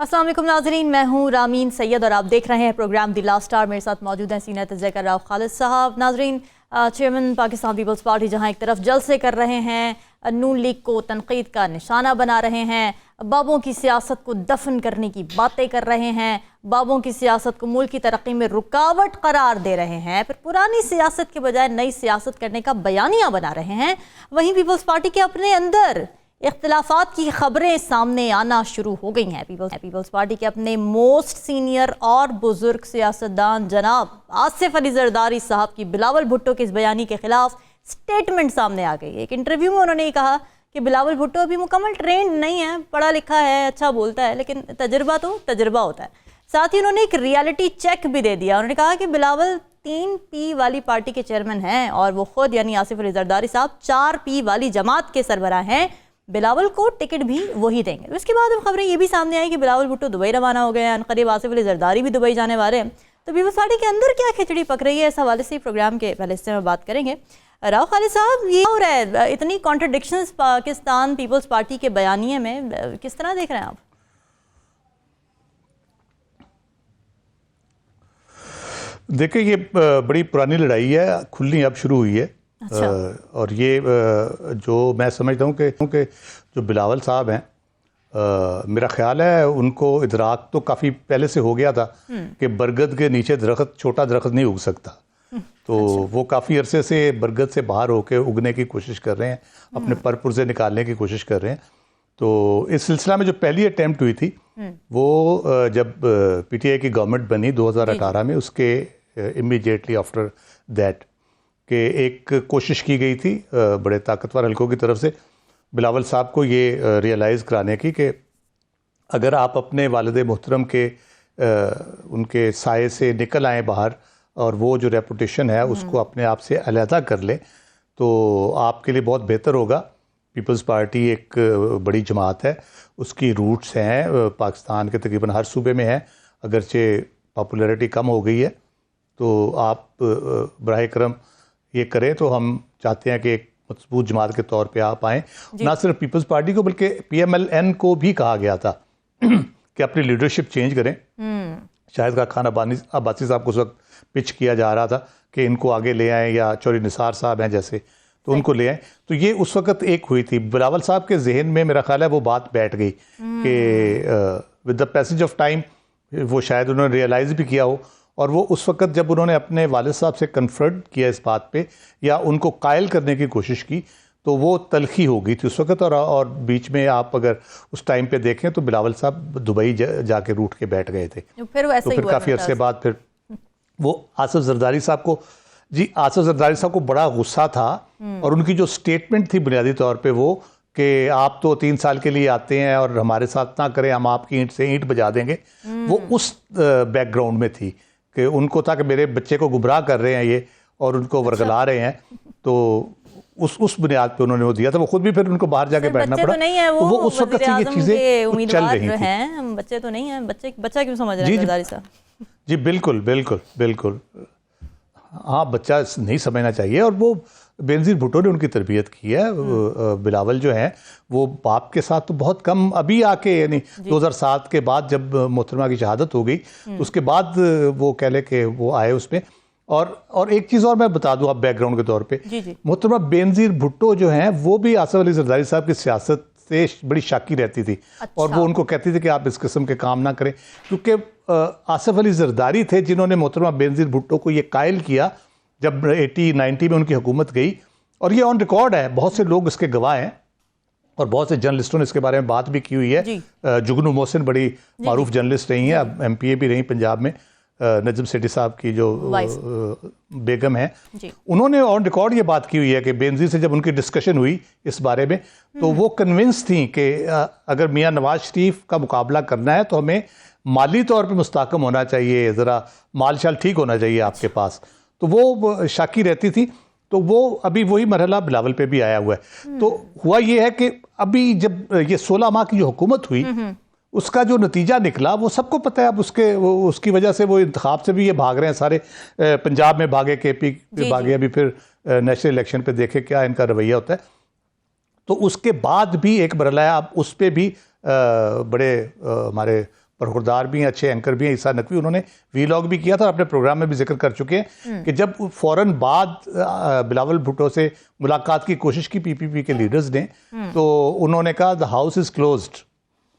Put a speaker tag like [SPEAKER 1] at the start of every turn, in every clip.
[SPEAKER 1] अस्सलाम वालेकुम नाज़रीन, मैं हूँ रामीन सैयद और आप देख रहे हैं प्रोग्राम द लास्ट स्टार। मेरे साथ मौजूद हैं सीनियर तज्ज़िया कर राव खालिद साहब। नाज़रीन, चेयरमैन पाकिस्तान पीपल्स पार्टी जहाँ एक तरफ जलसे कर रहे हैं, नून लीग को तनकीद का निशाना बना रहे हैं, बाबों की सियासत को दफन करने की बातें कर रहे हैं, बाबों की सियासत को मुल्क की तरक्की में रुकावट करार दे रहे हैं, फिर पुरानी सियासत के बजाय नई सियासत करने का बयानिया बना रहे हैं, वहीं पीपल्स पार्टी के अपने अंदर इख्तिलाफात की खबरें सामने आना शुरू हो गई हैं। पीपल्स पार्टी के अपने मोस्ट सीनियर और बुजुर्ग सियासतदान जनाब आसिफ अली जरदारी साहब की बिलावल भुट्टो के इस बयानी के खिलाफ स्टेटमेंट सामने आ गई। एक इंटरव्यू में उन्होंने कहा कि बिलावल भुट्टो अभी मुकम्मल ट्रेंड नहीं है, पढ़ा लिखा है, अच्छा बोलता है, लेकिन तजर्बा तो तजर्बा होता है। साथ ही उन्होंने एक रियलिटी चेक भी दे दिया। उन्होंने कहा कि बिलावल 3P वाली पार्टी के चेयरमैन हैं और वो खुद यानी आसिफ अली जरदारी साहब 4P वाली जमात के सरबराह हैं। बिलावल को टिकट भी वही देंगे। उसके बाद अब खबरें ये भी सामने आई कि बिलावल भुट्टो दुबई रवाना हो गए हैं, अनकरीब आसिफ अली जरदारी भी दुबई जाने वाले हैं। तो पीपल्स पार्टी के अंदर क्या खिचड़ी पक रही है, इस हवाले से प्रोग्राम के पहले हिस्से में बात करेंगे। राव खालिद साहब, ये हो रहा है, इतनी कॉन्ट्रडिक्शंस पाकिस्तान पीपल्स पार्टी के बयानिए में, किस तरह देख रहे हैं आप?
[SPEAKER 2] देखिए, ये बड़ी पुरानी लड़ाई है, खुलनी अब शुरू हुई है।
[SPEAKER 1] अच्छा।
[SPEAKER 2] और ये जो मैं समझता हूँ कि जो बिलावल साहब हैं, मेरा ख्याल है उनको इदराक तो काफ़ी पहले से हो गया था कि बरगद के नीचे दरख्त, छोटा दरख्त नहीं उग सकता। तो वो काफ़ी अरसे से बरगद से बाहर होकर उगने की कोशिश कर रहे हैं, अपने परपुर्जे निकालने की कोशिश कर रहे हैं। तो इस सिलसिला में जो पहली अटैम्प्ट हुई थी वो जब PTI की गवर्नमेंट बनी 2018 में, उसके इमीडिएटली आफ्टर दैट कि एक कोशिश की गई थी बड़े ताकतवर हलकों की तरफ से बिलावल साहब को ये रियलाइज़ कराने की कि अगर आप अपने वालिद मोहतरम के उनके साए से निकल आए बाहर और वो जो रेपुटेशन है उसको अपने आप से अलहदा कर लें तो आपके लिए बहुत बेहतर होगा। पीपल्स पार्टी एक बड़ी जमात है, उसकी रूट्स हैं पाकिस्तान के तकरीबन हर सूबे में हैं, अगरचे पॉपुलैरिटी कम हो गई है। तो आप बराह करम ये करें, तो हम चाहते हैं कि एक मजबूत जमात के तौर पे आप आएँ। ना सिर्फ पीपल्स पार्टी को बल्कि PMLN को भी कहा गया था कि अपनी लीडरशिप चेंज करें। शायद का खान अब्बासी साहब को उस वक्त पिच किया जा रहा था कि इनको आगे ले आएँ, या चौधरी निसार साहब हैं जैसे, तो उनको ले आएँ। तो ये उस वक्त एक हुई थी। बिलावल साहब के जहन में मेरा ख्याल है वो बात बैठ गई कि with the passage of time वो शायद उन्होंने रियलाइज़ भी किया हो, और वो उस वक्त जब उन्होंने अपने वालिद साहब से कन्फ्रंट किया इस बात पे या उनको कायल करने की कोशिश की तो वो तलखी हो गई थी उस वक्त। और बीच में आप अगर उस टाइम पे देखें तो बिलावल साहब दुबई जाके रूठ के बैठ गए थे। फिर काफ़ी अरसे बाद फिर वो आसिफ जरदारी साहब को, जी आसिफ जरदारी साहब को बड़ा गुस्सा था और उनकी जो स्टेटमेंट थी बुनियादी तौर पर वो कि आप तो 3 साल के लिए आते हैं और हमारे साथ ना करें, हम आपकी ईंट से ईंट बजा देंगे, वो उस बैकग्राउंड में थी कि उनको था कि मेरे बच्चे को गुमराह कर रहे हैं ये और उनको वरगला रहे हैं। तो उस बुनियाद पे उन्होंने वो दिया था। वो खुद भी फिर उनको बाहर जाके बैठना पड़ा।
[SPEAKER 1] तो नहीं है,
[SPEAKER 2] वो उस वक्त ये चीजें चल रही थी।
[SPEAKER 1] बच्चे तो नहीं है, बच्चा क्यों समझ रहे हैं जरदारी साहब?
[SPEAKER 2] जी बिल्कुल बिल्कुल बिल्कुल, हाँ बच्चा नहीं समझना चाहिए। और वो बेनज़ीर भुट्टो ने उनकी तरबियत की है। बिलावल जो है वो बाप के साथ तो बहुत कम अभी आके, यानी 2007 के बाद जब मोहतरमा की शहादत हो गई तो उसके बाद वो कह ले कि वो आए उसमें। और एक चीज़ और मैं बता दूं आप बैकग्राउंड के तौर पे, मोहतरमा बेनज़ीर भुट्टो जो हैं वो भी आसिफ अली जरदारी साहब की सियासत से बड़ी शाकी रहती थी। अच्छा। और वो उनको कहती थी कि आप इस किस्म के काम ना करें, क्योंकि आसिफ अली जरदारी थे जिन्होंने मोहतरमा बेनज़ीर भुट्टो को ये कायल किया जब 80-90 में उनकी हुकूमत गई। और ये ऑन रिकॉर्ड है, बहुत से लोग इसके गवाह हैं और बहुत से जर्नलिस्टों ने इसके बारे में बात भी की हुई है। जुगनू मोहसिन बड़ी मारूफ जर्नलिस्ट रही हैं, अब MPA भी रही पंजाब में। नजम सेठी साहब की जो बेगम है, उन्होंने ऑन रिकॉर्ड ये बात की हुई है कि बेनज़ीर से जब उनकी डिस्कशन हुई इस बारे में तो वो कन्विंस थी कि अगर मियाँ नवाज शरीफ का मुकाबला करना है तो हमें माली तौर पे मुस्तहकम होना चाहिए, ज़रा माल शाल ठीक होना चाहिए आपके पास। तो वो शाकी रहती थी। तो वो अभी वही मरहला बिलावल पे भी आया हुआ है। तो हुआ ये है कि अभी जब ये 16 माह की जो हुकूमत हुई उसका जो नतीजा निकला वो सबको पता है। अब उसकी वजह से वो इंतखाब से भी ये भाग रहे हैं सारे। पंजाब में भागे, KP में भागे, अभी फिर नेशनल इलेक्शन पे देखे क्या इनका रवैया होता है। तो उसके बाद भी एक मरहला है, अब उस पर भी बड़े हमारे बरखुरदार भी हैं, अच्छे एंकर भी हैं। ईसा नकवी उन्होंने वीलॉग भी किया था और अपने प्रोग्राम में भी जिक्र कर चुके हैं कि जब फौरन बाद बिलावल भुट्टो से मुलाकात की कोशिश की पीपीपी के लीडर्स ने, तो उन्होंने कहा द हाउस इज क्लोज्ड,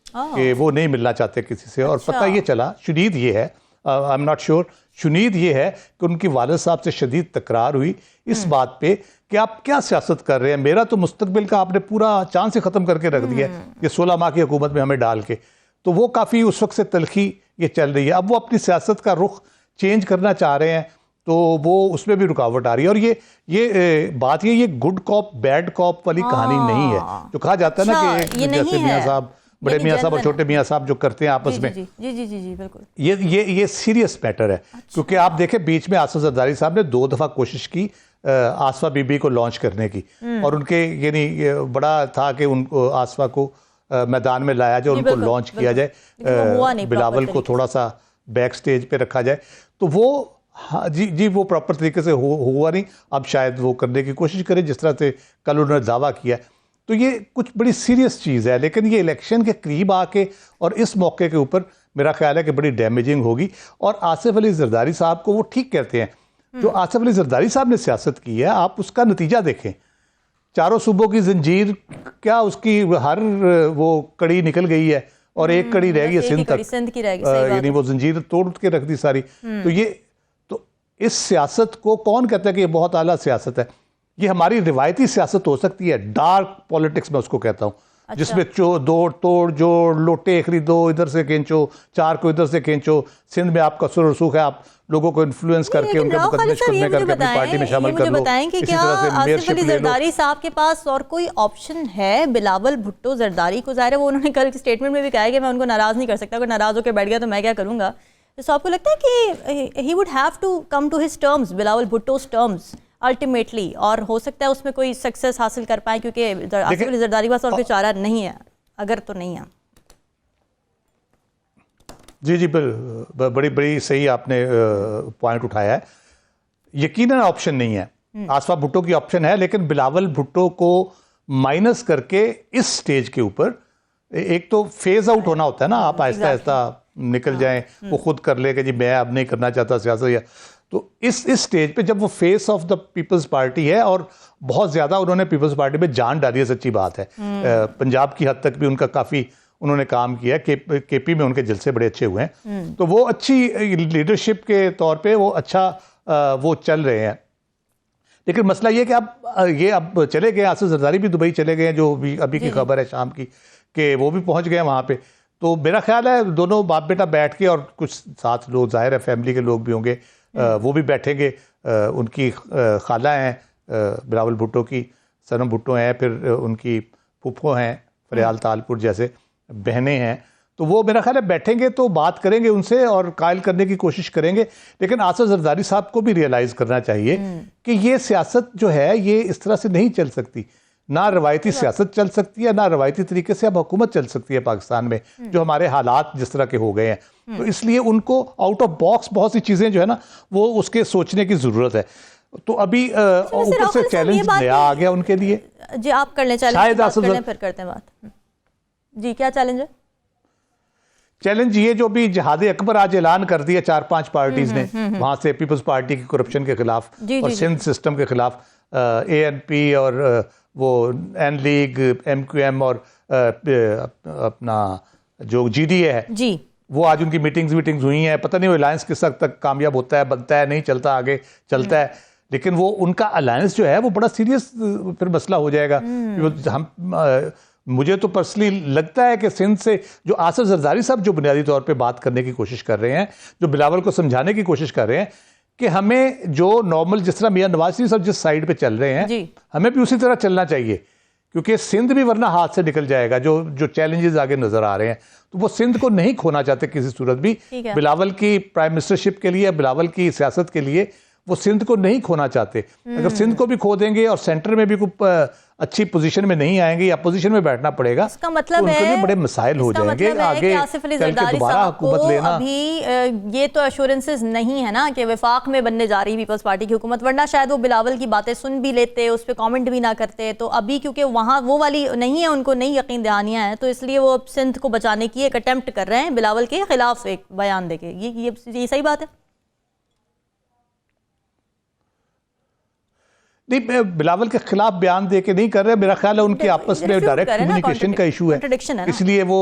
[SPEAKER 2] कि वो नहीं मिलना चाहते किसी से। और पता ये चला, शुनीद ये है, आई एम नॉट श्योर, शुनीद ये है कि उनकी वालिद साहब से शदीद तकरार हुई इस बात पे कि आप क्या सियासत कर रहे हैं, मेरा तो मुस्तकबिल का आपने पूरा चांस ही ख़त्म करके रख दिया है ये 16 माह की हुकूमत में हमें डाल के। तो वो काफ़ी उस वक्त से तलखी ये चल रही है। अब वो अपनी सियासत का रुख चेंज करना चाह रहे हैं, तो वो उसमें भी रुकावट आ रही है। और ये बात ये गुड कॉप बैड कॉप वाली कहानी नहीं है जो कहा जाता है ना कि जैसे मियाँ साहब, बड़े मियाँ साहब और छोटे मियाँ साहब जो करते हैं आपस में,
[SPEAKER 1] जी बिल्कुल,
[SPEAKER 2] ये सीरियस मैटर है। क्योंकि आप देखें बीच में आसिफ जरदारी साहब ने 2 दफ़ा कोशिश की आसफा बीबी को लॉन्च करने की, और उनके यानी बड़ा था कि उनको आसफा को मैदान में लाया जाए, उनको लॉन्च किया जाए, बिलावल को थोड़ा सा बैक स्टेज पे रखा जाए। तो वो हाँ जी वो प्रॉपर तरीके से हुआ नहीं। अब शायद वो करने की कोशिश करें जिस तरह से कल उन्होंने दावा किया। तो ये कुछ बड़ी सीरियस चीज़ है, लेकिन ये इलेक्शन के करीब आके और इस मौके के ऊपर मेरा ख्याल है कि बड़ी डैमेजिंग होगी। और आसिफ अली जरदारी साहब को वो ठीक कहते हैं, जो आसिफ अली जरदारी साहब ने सियासत की है, आप उसका नतीजा देखें। चारों सूबों की जंजीर क्या उसकी हर वो कड़ी निकल गई है और एक कड़ी रह गई सिंध तक, यानी वो जंजीर तोड़ के रख दी सारी। तो इस सियासत को कौन कहता है कि ये बहुत आला सियासत है? ये हमारी रिवायती सियासत हो सकती है, डार्क पॉलिटिक्स में उसको कहता हूँ। अच्छा। जिसमें दौड़ तोड़ जोड़, लोटे खरीदो, इधर से खींचो, चार को इधर से खींचो। सिंध में आपका सुर रसूख है, आप लोगों को इन्फ्लुएंस करके उनके मुकदमे करने करके अपनी पार्टी में शामिल कर लो।
[SPEAKER 1] बताएं कि क्या आसिफ अली जरदारी साहब के पास और कोई ऑप्शन है बिलावल भुट्टो जरदारी को? जाहिर है वो उन्होंने कल स्टेटमेंट में भी कहा है कि मैं उनको नाराज नहीं कर सकता, अगर नाराज होकर बैठ गया तो मैं क्या करूंगा। तो आपको लगता है कि he would have to come to his terms, Bilawal Bhutto's terms ultimately, और हो सकता है उसमें कोई सक्सेस हासिल कर पाए, क्योंकि आसिफ अली जरदारी के पास और कोई चारा नहीं है, अगर तो नहीं है।
[SPEAKER 2] जी बड़ी बड़ी सही आपने पॉइंट उठाया है। यकीनन ऑप्शन नहीं है, आसफा भुट्टो की ऑप्शन है, लेकिन बिलावल भुट्टो को माइनस करके इस स्टेज के ऊपर एक तो फेज आउट होना होता है ना, आप आहिस्ता आहिस्ता निकल जाएं, वो खुद कर ले कि जी मैं अब नहीं करना चाहता सियासत। या तो इस स्टेज पे जब वो face of the people's party है और बहुत ज्यादा उन्होंने पीपल्स पार्टी में जान डाली है, सच्ची बात है। पंजाब की हद तक भी उनका काफी उन्होंने काम किया, केपी में उनके जलसे बड़े अच्छे हुए हैं, तो वो अच्छी लीडरशिप के तौर पे वो अच्छा वो चल रहे हैं। लेकिन मसला ये कि अब चले गए, आसिफ जरदारी भी दुबई चले गए, जो भी अभी की खबर है शाम की, कि वो भी पहुंच गए वहाँ पे। तो मेरा ख्याल है दोनों बाप बेटा बैठ के, और कुछ साथ लोग जाहिर है फैमिली के लोग भी होंगे, वो भी बैठेंगे। उनकी खाला हैं बिलावल भुट्टो की, सनम भुट्टो हैं, फिर उनकी फुफ्फो हैं फरियाल तालपुर जैसे बहनें हैं। तो वो मेरा ख्याल है बैठेंगे तो बात करेंगे उनसे और कायल करने की कोशिश करेंगे। लेकिन आसिफ जरदारी साहब को भी रियलाइज करना चाहिए कि ये सियासत जो है ये इस तरह से नहीं चल सकती। ना रवायती सियासत चल सकती है, ना रवायती तरीके से अब हुकूमत चल सकती है पाकिस्तान में, जो हमारे हालात जिस तरह के हो गए हैं। तो इसलिए उनको आउट ऑफ बॉक्स बहुत सी चीज़ें जो है ना वो उसके सोचने की ज़रूरत है। तो अभी ऊपर से चैलेंज नया आ गया उनके लिए।
[SPEAKER 1] जी आप कर लें चैलेंज, फिर करते हैं बात। जी क्या चैलेंज है?
[SPEAKER 2] चैलेंज ये जो भी जिहाद अकबर आज ऐलान कर दिया 4-5 पार्टीज ने, वहां से पीपल्स पार्टी की करप्शन के खिलाफ और सिंध सिस्टम के खिलाफ, ANP और वो एन लीग, MQM और अपना जो GDA है जी, वो आज उनकी मीटिंग्स हुई हैं। पता नहीं वो अलायंस किस हद तक कामयाब होता है, बनता है, नहीं चलता, आगे चलता है। लेकिन वो उनका अलायंस जो है वो बड़ा सीरियस फिर मसला हो जाएगा। मुझे तो पर्सनली लगता है कि सिंध से जो आसिफ जरदारी साहब जो बुनियादी तौर पे बात करने की कोशिश कर रहे हैं, जो बिलावल को समझाने की कोशिश कर रहे हैं कि हमें जो नॉर्मल जिस तरह मियां नवाज शरीफ साहब जिस साइड पे चल रहे हैं हमें भी उसी तरह चलना चाहिए, क्योंकि सिंध भी वरना हाथ से निकल जाएगा। जो चैलेंजेस आगे नजर आ रहे हैं, तो वो सिंध को नहीं खोना चाहते किसी सूरत भी। बिलावल की प्राइम मिनिस्टरशिप के लिए, बिलावल की सियासत के लिए वो सिंध को नहीं खोना चाहते। अगर सिंध को भी खो देंगे और सेंटर में भी अच्छी पोजीशन में नहीं आएंगे या पोजीशन में बैठना पड़ेगा,
[SPEAKER 1] इसका मतलब
[SPEAKER 2] तो उनके
[SPEAKER 1] है
[SPEAKER 2] लिए बड़े मसाइल हो जाएंगे आगे
[SPEAKER 1] आसिफ अली
[SPEAKER 2] चल के
[SPEAKER 1] जरदारी
[SPEAKER 2] दोबारा
[SPEAKER 1] साहब को
[SPEAKER 2] हुकूमत लेना।
[SPEAKER 1] अभी ये तो एश्योरेंसेस नहीं है ना कि वफाक में बनने जा रही पीपल्स पार्टी की हुकूमत, वरना शायद वो बिलावल की बातें सुन भी लेते, उस पर कॉमेंट भी ना करते। तो अभी क्योंकि वहाँ वो वाली नहीं है, उनको नहीं यकीन दहानियाँ हैं, तो इसलिए वो सिंध को बचाने की एक अटेम्प्ट कर रहे हैं बिलावल के खिलाफ एक बयान देके। ये सही बात है?
[SPEAKER 2] नहीं, बिलावल के खिलाफ बयान दे के नहीं कर रहे, मेरा ख्याल है उनकी आपस में डायरेक्ट कम्युनिकेशन का इशू है, इसलिए वो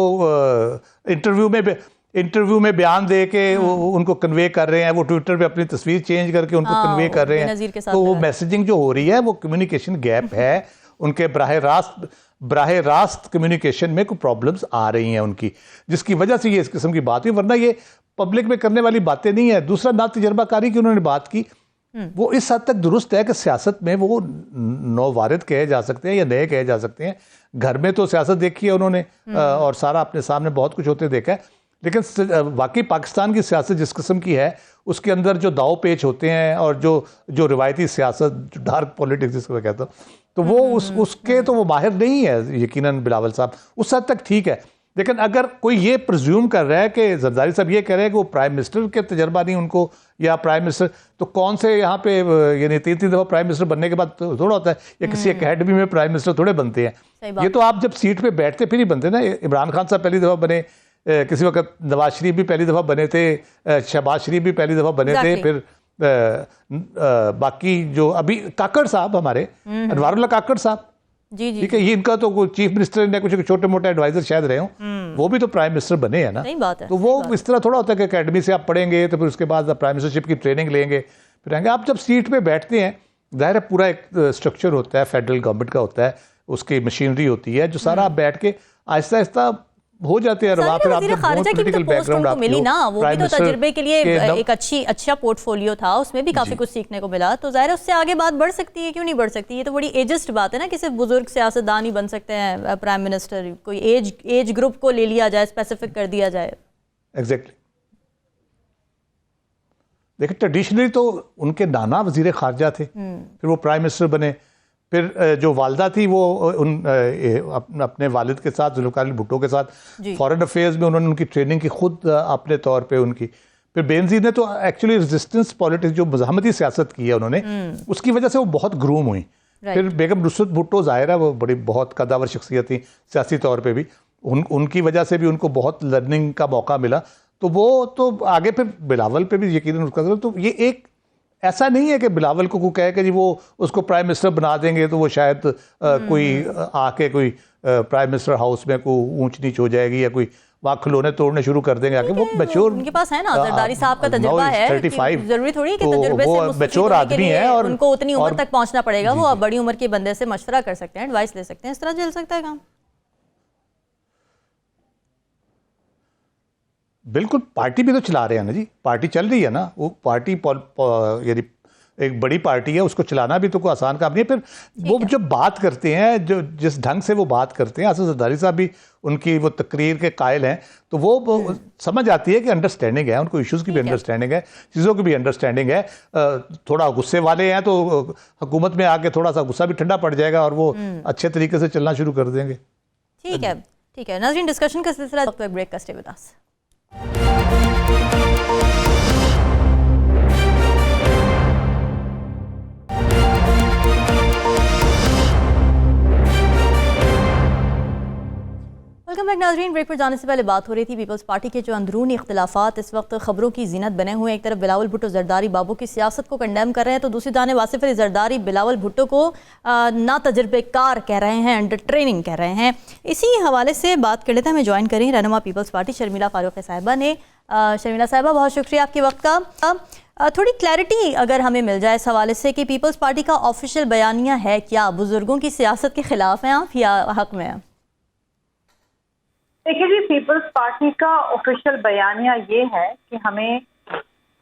[SPEAKER 2] इंटरव्यू में बयान दे के उनको कन्वे कर रहे हैं। वो ट्विटर पे अपनी तस्वीर चेंज करके उनको कन्वे कर रहे हैं, तो वो मैसेजिंग जो हो रही है वो कम्युनिकेशन गैप है उनके बराह रास्त कम्युनिकेशन में कोई प्रॉब्लम्स आ रही हैं उनकी, जिसकी वजह से ये इस किस्म की बात हुई, वरना ये पब्लिक में करने वाली बातें नहीं है। दूसरा, ना तजर्बाकारी की उन्होंने बात की, वो इस हद तक दुरुस्त है कि सियासत में वो नौवारिद कहे जा सकते हैं या नए कहे जा सकते हैं। घर में तो सियासत देखी है उन्होंने और सारा अपने सामने बहुत कुछ होते देखा है, लेकिन वाकई पाकिस्तान की सियासत जिस किस्म की है उसके अंदर जो दाव पेच होते हैं और जो रिवायती सियासत, जो डार्क पॉलिटिक्स जिसको मैं कहता हूँ, तो वो उसके तो वो माहिर नहीं है यकीनन बिलावल साहब। उस हद तक ठीक है, लेकिन अगर कोई ये प्रिज्यूम कर रहा है कि जरदारी साहब ये कह रहे हैं कि वो प्राइम मिनिस्टर के तजर्बा नहीं उनको, या प्राइम मिनिस्टर, तो कौन से यहाँ पे यानी 3 दफ़ा प्राइम मिनिस्टर बनने के बाद तो थोड़ा होता है, या किसी एकेडमी में प्राइम मिनिस्टर थोड़े बनते हैं। ये तो आप जब सीट पे बैठते फिर ही बनते ना। इमरान खान साहब पहली दफ़ा बने, किसी वक्त नवाज शरीफ भी पहली दफ़ा बने थे, शहबाज शरीफ भी पहली दफ़ा बने थे, फिर बाकी जो अभी काकड़ साहब हमारे अनवारुल्लाह काकड़ साहब,
[SPEAKER 1] जी जी,
[SPEAKER 2] ठीक है, ये इनका तो चीफ मिनिस्टर ने कुछ छोटे मोटे एडवाइजर शायद रहे हों, वो भी तो प्राइम मिनिस्टर बने हैं ना।
[SPEAKER 1] सही बात है।
[SPEAKER 2] तो वो इस तरह थोड़ा होता है कि अकेडमी से आप पढ़ेंगे तो फिर उसके बाद प्राइम मिनिस्टरशिप की ट्रेनिंग लेंगे फिर आएंगे। आप जब सीट पे बैठते हैं, जाहिर है पूरा एक स्ट्रक्चर होता है, फेडरल गवर्नमेंट का होता है, उसकी मशीनरी होती है, जो सारा आप बैठ के आहिस्ता आहिस्ता हो जाते हैं। फिर
[SPEAKER 1] वज़ीर ख़ारिजा की भी तो पोस्ट उनको मिली ना, वो भी तो तजुर्बे के लिए एक अच्छा पोर्टफोलियो था, उसमें भी काफ़ी कुछ सीखने को मिला। तो ज़ाहिर है उससे आगे बात बढ़ सकती है, क्यों नहीं बढ़ सकती? ये तो बड़ी एजिस्ट बात है ना कि सिर्फ बुजुर्ग सियासतदान ही बन सकते हैं प्राइम मिनिस्टर, कोई एज ग्रुप को ले लिया जाए, स्पेसिफिक कर दिया जाए।
[SPEAKER 2] एग्जैक्टली। देखिए, ट्रेडिशनली तो उनके नाना वज़ीर ख़ारिजा थे, फिर वो प्राइम मिनिस्टर बने, फिर जो वालदा थी वो अपने वालिद के साथ, जुल्फ़िकार अली भुट्टो के साथ फॉरेन अफेयर्स में उन्होंने उनकी ट्रेनिंग की खुद अपने तौर पे उनकी। फिर बेनज़ीर ने तो एक्चुअली रेजिस्टेंस पॉलिटिक्स, जो मज़ाहमती सियासत की है उन्होंने, उसकी वजह से वो बहुत ग्रूम हुई। फिर बेगम नुसरत भुट्टो, ज़ाहिर है वो बड़ी बहुत कदावर शख्सियत थी सियासी तौर पर भी, उनकी वजह से भी उनको बहुत लर्निंग का मौका मिला। तो वो तो आगे फिर बिलावल पे भी यकीनन उसका, तो ये एक ऐसा नहीं है कि बिलावल को कहे कि जी वो उसको प्राइम मिनिस्टर बना देंगे तो वो शायद कोई आके कोई प्राइम मिनिस्टर हाउस में कोई ऊंच नीच हो जाएगी या कोई वहाँ खिलौने तोड़ने शुरू कर देंगे आके। वो मैच्योर,
[SPEAKER 1] उनके पास है ना, जरदारी साहब का तजुर्बा है,
[SPEAKER 2] 35,
[SPEAKER 1] जरूरी थोड़ी है कि तजुर्बे से
[SPEAKER 2] मैच्योर आदमी है और
[SPEAKER 1] उनको उतनी उम्र तक पहुंचना पड़ेगा। वो अब बड़ी उम्र के बंदे से मशवरा कर सकते हैं, एडवाइस ले सकते हैं, इस तरह चल सकता है काम।
[SPEAKER 2] बिल्कुल, पार्टी भी तो चला रहे हैं ना जी, पार्टी चल रही है ना, वो पार्टी यानी एक बड़ी पार्टी है, उसको चलाना भी तो कोई आसान काम नहीं है। फिर वो जब बात करते हैं, जो जिस ढंग से वो बात करते हैं, आसिफ जरदारी साहब भी उनकी वो तकरीर के कायल हैं, तो वो समझ आती है कि अंडरस्टैंडिंग है, उनको इश्यूज़ की भी अंडरस्टैंडिंग है, चीज़ों की भी अंडरस्टैंडिंग है। थोड़ा गुस्से वाले हैं तो हुकूमत में आके थोड़ा सा गुस्सा भी ठंडा पड़ जाएगा और वो अच्छे तरीके से चलना शुरू कर देंगे।
[SPEAKER 1] ठीक है, ठीक है नाज़रीन, डिस्कशन का सिलसिला ब्रेक का, stay with us. Welcome back नाज़रीन। ब्रेक पर जाने से पहले बात हो रही थी पीपल्स पार्टी के जो अंदरूनी इख्तिलाफात इस वक्त खबरों की जीनत बने हुए हैं। एक तरफ बिलावल भुट्टो जरदारी बाबू की सियासत को कंडेम कर रहे हैं, तो दूसरी जानिब आसिफ अली जरदारी बिलावल भुट्टो को ना तजर्बेकार कह रहे हैं, अंडर ट्रेनिंग कह रहे हैं। इसी हवाले से बात कर लेते हैं, हमें ज्वाइन करें रहनुमा पीपल्स पार्टी शर्मिला फारूक साहिबा ने। शर्मिला साहिबा, बहुत शुक्रिया आपके वक्त का। थोड़ी क्लैरिटी अगर हमें मिल जाए इस हवाले से कि पीपल्स पार्टी का ऑफिशियल बयानिया है क्या, बुजुर्गों की सियासत के खिलाफ हैं आप या हक में हैं?
[SPEAKER 3] देखिए जी, पीपल्स पार्टी का ऑफिशियल बयानिया ये है कि हमें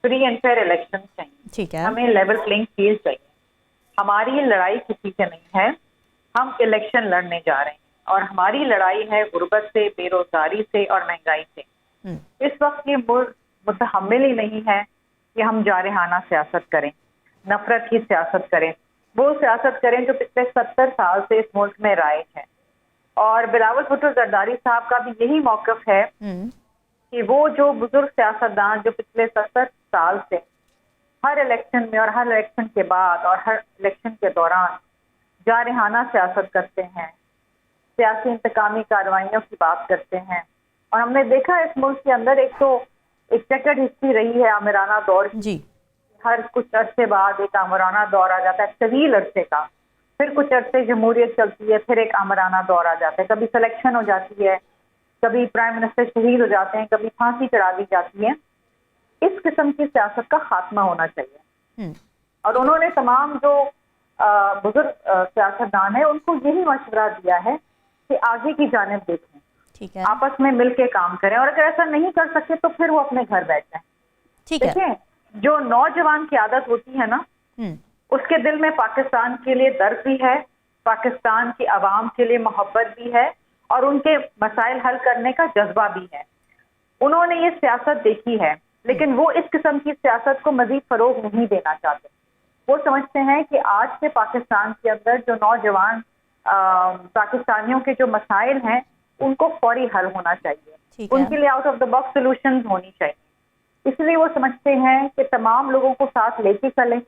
[SPEAKER 3] फ्री एंड फेयर इलेक्शन चाहिए,
[SPEAKER 1] ठीक है,
[SPEAKER 3] हमें लेवल प्लेइंग फील्ड चाहिए। हमारी लड़ाई किसी से नहीं है, हम इलेक्शन लड़ने जा रहे हैं और हमारी लड़ाई है गुर्बत से, बेरोजगारी से और महंगाई से। इस वक्त ये मुतहम्मिल ही नहीं है कि हम जारहाना सियासत करें, नफरत की सियासत करें। वो सियासत करें जो पिछले 70 साल से इस मुल्क में राइज है। और बिलावल भुट्टो जरदारी साहब का भी यही मौक़िफ़ है कि वो जो बुजुर्ग सियासतदान जो पिछले 70 साल से हर इलेक्शन में और हर इलेक्शन के बाद और हर इलेक्शन के दौरान जारहाना सियासत करते हैं, सियासी इंतकामी कार्रवाइयों की बात करते हैं। और हमने देखा इस मुल्क के अंदर एक चेकर्ड हिस्ट्री रही है आमिराना दौर
[SPEAKER 1] जी।
[SPEAKER 3] हर कुछ अरसे बाद एक आमिराना दौर आ जाता है, तवील अरसे का, फिर कुछ अरसे जमहूरियत चलती है, फिर एक आमिराना दौर आ जाता है, कभी सिलेक्शन हो जाती है, कभी प्राइम मिनिस्टर शहीद हो जाते हैं, कभी फांसी चढ़ा दी जाती है। इस किस्म की सियासत का खात्मा होना चाहिए। और उन्होंने तमाम जो बुजुर्ग सियासतदान है उनको यही मशवरा दिया है कि आगे की जानिब देखें,
[SPEAKER 1] ठीक है,
[SPEAKER 3] आपस में मिलके काम करें, और अगर ऐसा नहीं कर सकते तो फिर वो अपने घर बैठ जाएं।
[SPEAKER 1] ठीक है।
[SPEAKER 3] देखें, जो नौजवान की आदत होती है ना, उसके दिल में पाकिस्तान के लिए दर्द भी है, पाकिस्तान की आवाम के लिए मोहब्बत भी है, और उनके मसाइल हल करने का जज्बा भी है। उन्होंने ये सियासत देखी है, लेकिन वो इस किस्म की सियासत को मजीद फरोग नहीं देना चाहते। वो समझते हैं कि आज से पाकिस्तान के अंदर जो नौजवान पाकिस्तानियों के जो मसाइल हैं उनको फौरी हल होना चाहिए, उनके लिए out of the box solution होनी चाहिए। इसलिए वो समझते हैं कि तमाम लोगों को साथ लेके चलें,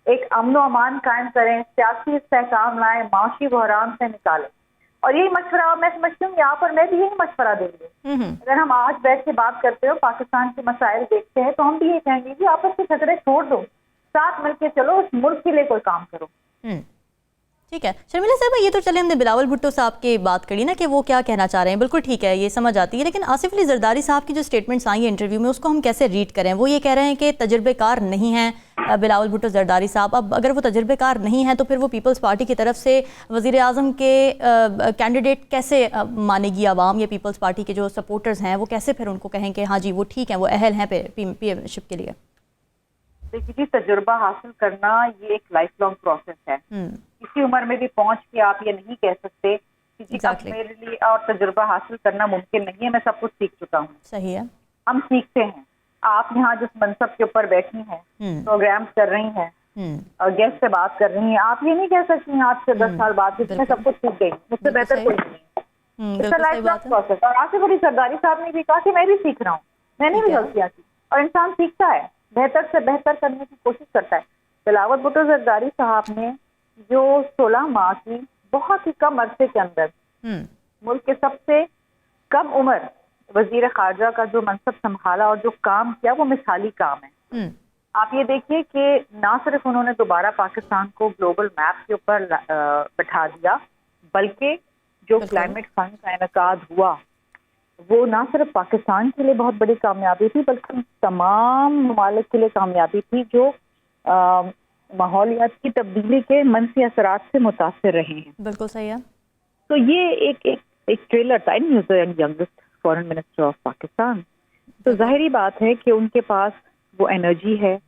[SPEAKER 3] एक अमन व अमान कायम करें, सियासी इस्तेहकाम लाएं, माशी बहरान से निकालें। और यही मशवरा मैं समझती हूँ यहाँ पर मैं भी यही मशवरा देंगे। अगर हम आज बैठ के बात करते हो, पाकिस्तान के मसाइल देखते हैं, तो हम भी ये कहेंगे कि आपस के झगड़े छोड़ दो, साथ मिलके चलो, उस मुल्क के लिए कोई काम करो।
[SPEAKER 1] ठीक है शर्मिला साहब, ये तो चले हमने बिलावल भुट्टो साहब की बात करी ना कि वो क्या कहना चाह रहे हैं, बिल्कुल ठीक है, ये समझ आती है। लेकिन आसिफ अली जरदारी साहब की जो स्टेटमेंट्स आई है इंटरव्यू में, उसको हम कैसे रीड करें? वो ये कह रहे हैं कि तजर्बेकार नहीं हैं बिलावल भुट्टो जरदारी साहब। अब अगर वो तजर्बेकार नहीं हैं तो फिर वो पीपल्स पार्टी की तरफ से वज़ीर आज़म के कैंडिडेट कैसे मानेगी आवाम, या पीपल्स पार्टी के जो सपोर्टर्स हैं वो कैसे फिर उनको कहें कि हाँ जी वो ठीक हैं, वो अहल हैं पीएमशिप के लिए?
[SPEAKER 3] देखिए जी, तजुर्बा हासिल करना ये एक लाइफ लॉन्ग प्रोसेस है। किसी उम्र में भी पहुंच के आप ये नहीं कह सकते कि जी अब मेरे लिए और तजुर्बा हासिल करना मुमकिन नहीं है, मैं सब कुछ सीख चुका हूँ।
[SPEAKER 1] सही है,
[SPEAKER 3] हम सीखते हैं। आप यहाँ जिस मनसब के ऊपर बैठी हैं, प्रोग्राम कर रही हैं और गेस्ट से बात कर रही हैं, आप ये नहीं कह सकती हैं आज से 10 साल बाद जिसमें सब कुछ सीख गई, मुझसे बेहतर कोई नहीं है। Life long process. और आसिफ अली जरदारी साहब ने भी कहा कि मैं भी सीख रहा हूँ, मैंने भी गलतियाँ की, और इंसान सीखता है, बेहतर से बेहतर करने की कोशिश करता है। बिलावल भुट्टो जरदारी साहब ने जो 16 माह की बहुत ही कम अरसे के अंदर मुल्क के सबसे कम उम्र वजीर खारजा का जो मनसब संभाला और जो काम किया, वो मिसाली काम है। आप ये देखिए कि ना सिर्फ उन्होंने दोबारा पाकिस्तान को ग्लोबल मैप के ऊपर बैठा दिया, बल्कि जो क्लाइमेट फंड का इनेकाद हुआ वो ना सिर्फ पाकिस्तान के लिए बहुत बड़ी कामयाबी थी, बल्कि तमाम ममालिक के लिए कामयाबी थी जो माहौलियात की तब्दीली के मनफी असरात से मुतासिर रहे हैं।
[SPEAKER 1] बिल्कुल सही है।
[SPEAKER 3] तो ये एक ट्रेलर था, youngest foreign minister of Pakistan. तो जाहिर बात है कि उनके पास वो एनर्जी है,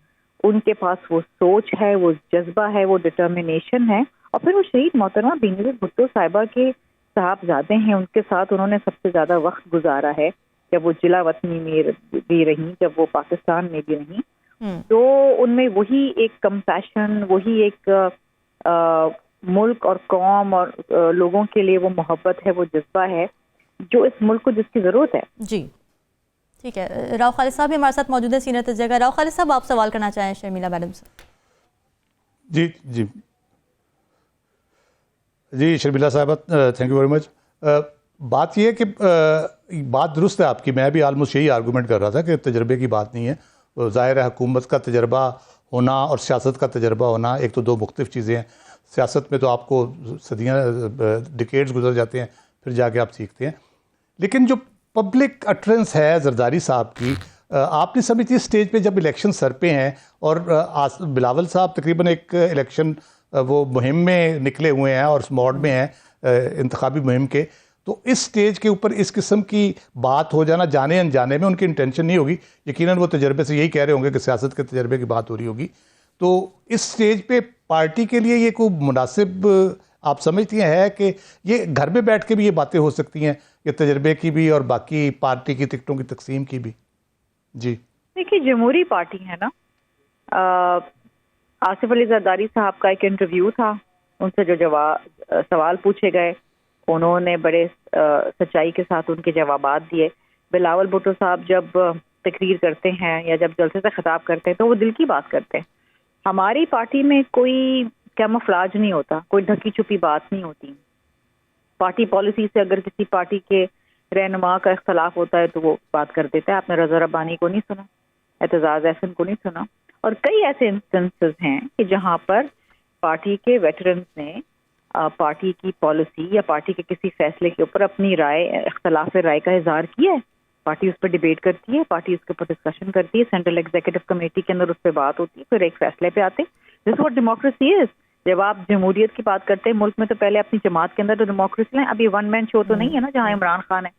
[SPEAKER 3] उनके पास वो सोच है, वो जज्बा है, वो डिटर्मिनेशन है। और फिर वो शहीद मोहतरमा बेनज़ीर भुट्टो साहिबा के साहबजादे हैं, उनके साथ उन्होंने सबसे ज़्यादा वक्त गुजारा है, जब वो जिला वतनी में भी रही, जब वो पाकिस्तान में भी रही। तो उनमें वही एक कंपैशन, वही एक मुल्क और कौम और लोगों के लिए वो मोहब्बत है, वो जज्बा है जो इस मुल्क को जिसकी ज़रूरत है।
[SPEAKER 1] जी ठीक है। राव खालिद साहब भी हमारे साथ मौजूद है सीनियर तज्ज़िया। राव खालिद साहब, आप सवाल करना चाहें शर्मिला मैडम से?
[SPEAKER 2] जी जी जी शर्मिला साहब, थैंक यू वेरी मच। बात यह है कि बात दुरुस्त है आपकी, मैं भी आलमोस्ट यही आर्गूमेंट कर रहा था कि तजर्बे की बात नहीं है। ज़ाहिर है हुकूमत का तजर्बा होना और सियासत का तजर्बा होना एक तो दो मुख्तलिफ चीज़ें हैं। सियासत में तो आपको सदियाँ डिकेड्स गुजर जाते हैं, फिर जाके आप सीखते हैं। लेकिन जो पब्लिक अटरेंस है जरदारी साहब की, आपने समझी स्टेज पे जब इलेक्शन सर पे हैं और बिलावल साहब तकरीबन एक इलेक्शन वो मुहिम में निकले हुए हैं और मोड में हैं इंतखाबी मुहिम के, तो इस स्टेज के ऊपर इस किस्म की बात हो जाना, जाने अनजाने में उनकी इंटेंशन नहीं होगी, यकीनन वो तजर्बे से यही कह रहे होंगे कि सियासत के तजर्बे की बात हो रही होगी। तो इस स्टेज पे पार्टी के लिए ये कोई मुनासिब आप समझती हैं कि ये घर में बैठ के भी ये बातें हो सकती हैं, ये तजर्बे की भी और बाकी पार्टी की टिकटों की तकसीम की भी? जी
[SPEAKER 3] देखिए, जमहूरी पार्टी है ना, आसिफ अली जरदारी साहब का एक इंटरव्यू था, उनसे जो सवाल पूछे गए उन्होंने बड़े सच्चाई के साथ उनके जवाबात दिए। बिलावल भुट्टो साहब जब तकरीर करते हैं या जब जलसे से खिताब करते हैं तो वो दिल की बात करते हैं। हमारी पार्टी में कोई कैमोफ्लेज नहीं होता, कोई ढकी छुपी बात नहीं होती। पार्टी पॉलिसी से अगर किसी पार्टी के रहनुमा का इख्तलाफ होता है तो वो बात कर देता है। आपने रज़ा रब्बानी को नहीं सुना, एतजाज़ एहसन को नहीं सुना, और कई ऐसे इंस्टेंसेस हैं कि जहां पर पार्टी के वेटरन्स ने पार्टी की पॉलिसी या पार्टी के किसी फैसले के ऊपर अपनी राय, इख्तलाफ राय का इजहार किया है। पार्टी उस पर डिबेट करती है, पार्टी उसके ऊपर डिस्कशन करती है, सेंट्रल एग्जीक्यूटिव कमेटी के अंदर उस पर बात होती है, फिर एक फैसले पे आते हैं। This what democracy is. जब आप जमहूरियत की बात करते हैं मुल्क में तो पहले अपनी जमात के अंदर तो डेमोक्रेसी है। अभी वन मैन शो तो नहीं है ना जहाँ इमरान खान है।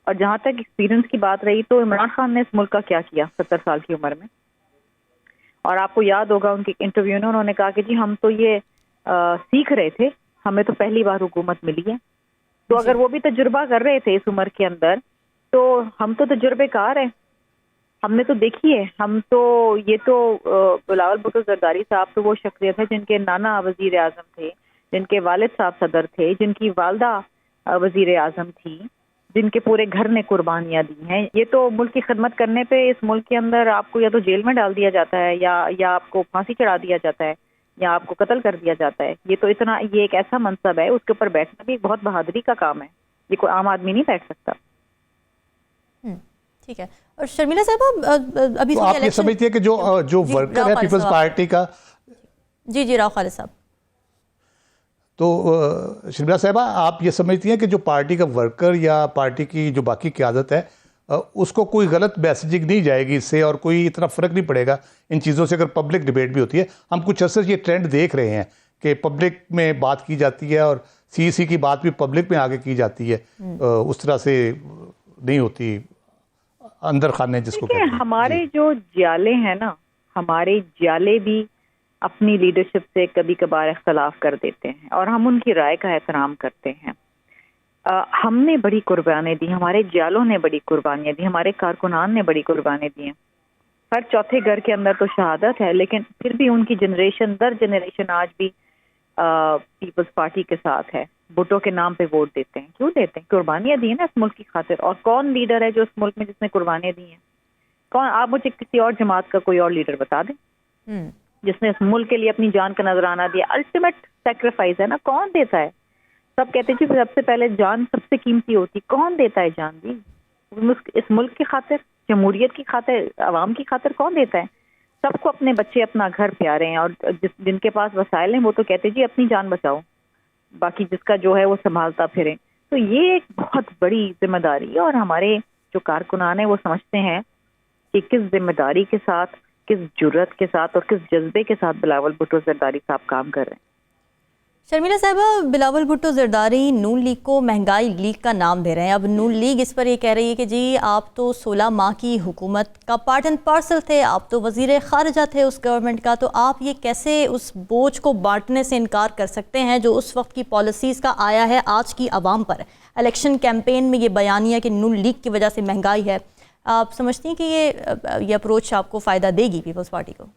[SPEAKER 3] और जहां तक एक्सपीरियंस की बात रही तो इमरान खान ने इस मुल्क का क्या किया 70 साल की उम्र में। और आपको याद होगा उनके इंटरव्यू में उन्होंने कहा कि जी हम तो ये सीख रहे थे, हमें तो पहली बार हुकूमत मिली है। तो अगर वो भी तजुर्बा कर रहे थे इस उम्र के अंदर तो हम तो तजुर्बेकार हैं, हमने तो देखी है। हम तो ये तो बिलावल भुट्टो जरदारी साहब तो वो शख्सियत है जिनके नाना वजीर आजम थे, जिनके वालिद साहब सदर थे, जिनकी वालदा वजीर आजम थी, जिनके पूरे घर ने कुर्बानियां दी हैं। ये तो मुल्क की खिदमत करने पे इस मुल्क के अंदर आपको या तो जेल में डाल दिया जाता है या आपको फांसी चढ़ा दिया जाता है या आपको कत्ल कर दिया जाता है। ये तो इतना, ये एक ऐसा मनसब है, उसके ऊपर बैठना भी एक बहुत बहादुरी का काम है। ये कोई आम आदमी नहीं बैठ सकता।
[SPEAKER 1] ठीक है। और शर्मिला साहब अभी
[SPEAKER 2] तो आप ये समझती है कि जो वर्कर है पीपल्स पार्टी का,
[SPEAKER 1] जी राव खालिद साहब,
[SPEAKER 2] तो शर्मिला साहबा आप ये समझती हैं कि जो पार्टी का वर्कर या पार्टी की जो बाकी क़यादत है उसको कोई गलत मैसेजिंग नहीं जाएगी इससे और कोई इतना फ़र्क नहीं पड़ेगा इन चीज़ों से अगर पब्लिक डिबेट भी होती है? हम कुछ अर्से ये ट्रेंड देख रहे हैं कि पब्लिक में बात की जाती है और सीईसी की बात भी पब्लिक में आगे की जाती है, उस तरह से नहीं होती अंदर खाने जिसको कहते हैं।
[SPEAKER 3] हमारे जो जियाले हैं ना, हमारे जियाले भी अपनी लीडरशिप से कभी कभार इख्तलाफ कर देते हैं और हम उनकी राय का एहतराम करते हैं। हमने बड़ी कुर्बानियाँ दी, हमारे जियालों ने बड़ी कुर्बानियाँ दी, हमारे कारकुनान ने बड़ी कुर्बानियाँ दी हैं। हर चौथे घर के अंदर तो शहादत है, लेकिन फिर भी उनकी जनरेशन दर जनरेशन आज भी पीपल्स पार्टी के साथ है। भुट्टो के नाम पे वोट देते हैं। क्यों देते हैं? कुर्बानियाँ दी है ना इस मुल्क की खातिर। और कौन लीडर है जो इस मुल्क में जिसने कुर्बानियाँ दी हैं? कौन? आप मुझे किसी और जमात का कोई और लीडर बता दें जिसने इस मुल्क के लिए अपनी जान का नजराना दिया। अल्टीमेट सेक्रीफाइस है ना, कौन देता है? सब कहते हैं सबसे पहले जान सबसे कीमती होती, कौन देता है जान दी इस मुल्क की खातिर, जमहूरियत की खातिर, आवाम की खातिर? कौन देता है? सबको अपने बच्चे, अपना घर प्यारे हैं और जिनके पास वसाइल हैं वो तो कहते जी अपनी जान बचाओ, बाकी जिसका जो है वो संभालता फिरे। तो ये एक बहुत बड़ी जिम्मेदारी है और हमारे जो कारकुनान है वो समझते हैं कि किस जिम्मेदारी के साथ, किस जुर्रत के साथ और किस जज्बे के साथ बिलावल भुट्टो जरदारी साहब काम कर रहे हैं।
[SPEAKER 1] शर्मिला साहबा, बिलावल भुट्टो जरदारी नून लीग को महंगाई लीग का नाम दे रहे हैं। अब नून लीग इस पर ये कह रही है कि जी आप तो 16 माह की हुकूमत का पार्ट एंड पार्सल थे, आप तो वजीर खारजा थे उस गवर्नमेंट का, तो आप ये कैसे उस बोझ को बांटने से इनकार कर सकते हैं जो उस वक्त की पॉलिसीज़ का आया है आज की आवाम पर? इलेक्शन कैंपेन में ये बयानिया कि नून लीग की वजह से महंगाई है, आप समझती हैं कि ये अप्रोच आपको फ़ायदा देगी पीपल्स पार्टी को?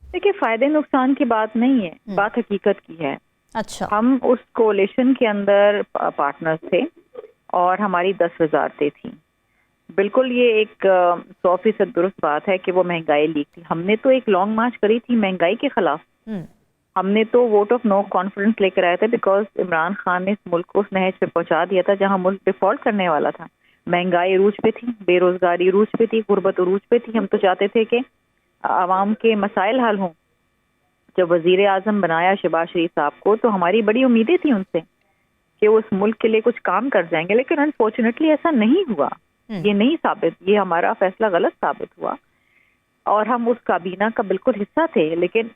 [SPEAKER 3] देखिए, फायदे नुकसान की बात नहीं है, बात हकीकत की है।
[SPEAKER 1] अच्छा,
[SPEAKER 3] हम उस कोalition के अंदर पार्टनर्स थे और हमारी 10 वजारतें थी। बिल्कुल ये एक 100% दुरुस्त बात है कि वो महंगाई लीग थी। हमने तो एक लॉन्ग मार्च करी थी महंगाई के खिलाफ। हमने तो वोट ऑफ नो कॉन्फिडेंस लेकर आए थे बिकॉज इमरान खान ने इस मुल्क को उस नहज पे पहुंचा दिया था जहां मुल्क डिफॉल्ट करने वाला था। महंगाई अरूज पे थी, बेरोजगारी अरूज पे थी, गुर्बत अरूज पे थी। हम तो चाहते थे कि आवाम के मसाइल हल हों। जब वजीर आजम बनाया शहबाज शरीफ साहब को तो हमारी बड़ी उम्मीदें थी उनसे कि वो इस मुल्क के लिए कुछ काम कर जाएंगे, लेकिन अनफॉर्चुनेटली ऐसा नहीं हुआ। ये नहीं साबित, ये हमारा फैसला गलत साबित हुआ और हम उस काबीना का बिल्कुल हिस्सा थे, लेकिन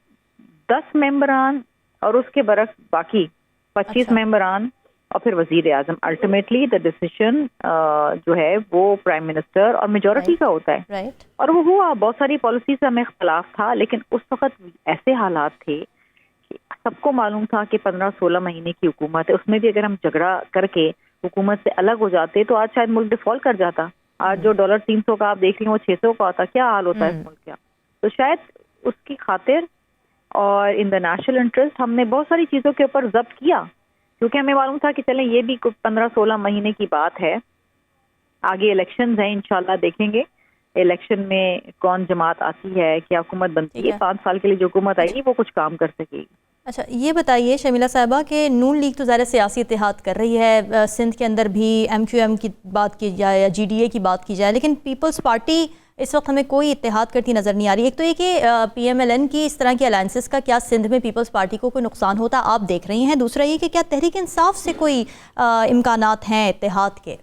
[SPEAKER 3] 10 मेंबरान और उसके बरक्स बाकी 25 मेंबरान और फिर वजीर आजम। अल्टीमेटली द डिसीजन जो है वो प्राइम मिनिस्टर और मेजोरिटी का होता है। और वो हुआ, बहुत सारी पॉलिसी से हमें इख्तलाफ था, लेकिन उस वक्त ऐसे हालात थे कि सबको मालूम था कि 15-16 महीने की हुकूमत है, उसमें भी अगर हम झगड़ा करके हुकूमत से अलग हो जाते तो आज शायद मुल्क डिफॉल्ट कर जाता। आज जो डॉलर 300 का आप देख लें वो 600 का होता, क्या हाल होता है इस मुल्क का। तो शायद उसकी खातिर और इन द नेशनल इंटरेस्ट हमने बहुत सारी चीज़ों के ऊपर जब्त किया, क्योंकि हमें मालूम था कि चलें ये भी कुछ 15-16 महीने की बात है, आगे इलेक्शंस हैं, इंशाल्लाह देखेंगे इलेक्शन में कौन जमात आती है, क्या हुकूमत बनती है, 5 साल के लिए जो हुकूमत आएगी वो कुछ काम कर सकेगी।
[SPEAKER 1] अच्छा, ये बताइए शर्मिला साहिबा कि नून लीग तो ज़ाहिर सियासी इत्तेहाद कर रही है, सिंध के अंदर भी MQM की बात की जाए या GDA की बात की जाए, लेकिन पीपल्स पार्टी इस वक्त हमें कोई इत्तेहाद करती नज़र नहीं आ रही। एक तो ये कि PMLN की इस तरह की अलायंसेस का क्या सिंध में पीपल्स पार्टी को कोई नुकसान होता आप देख रही हैं? दूसरा ये कि क्या तहरीक इंसाफ से कोई इम्कानात हैं इत्तेहाद के?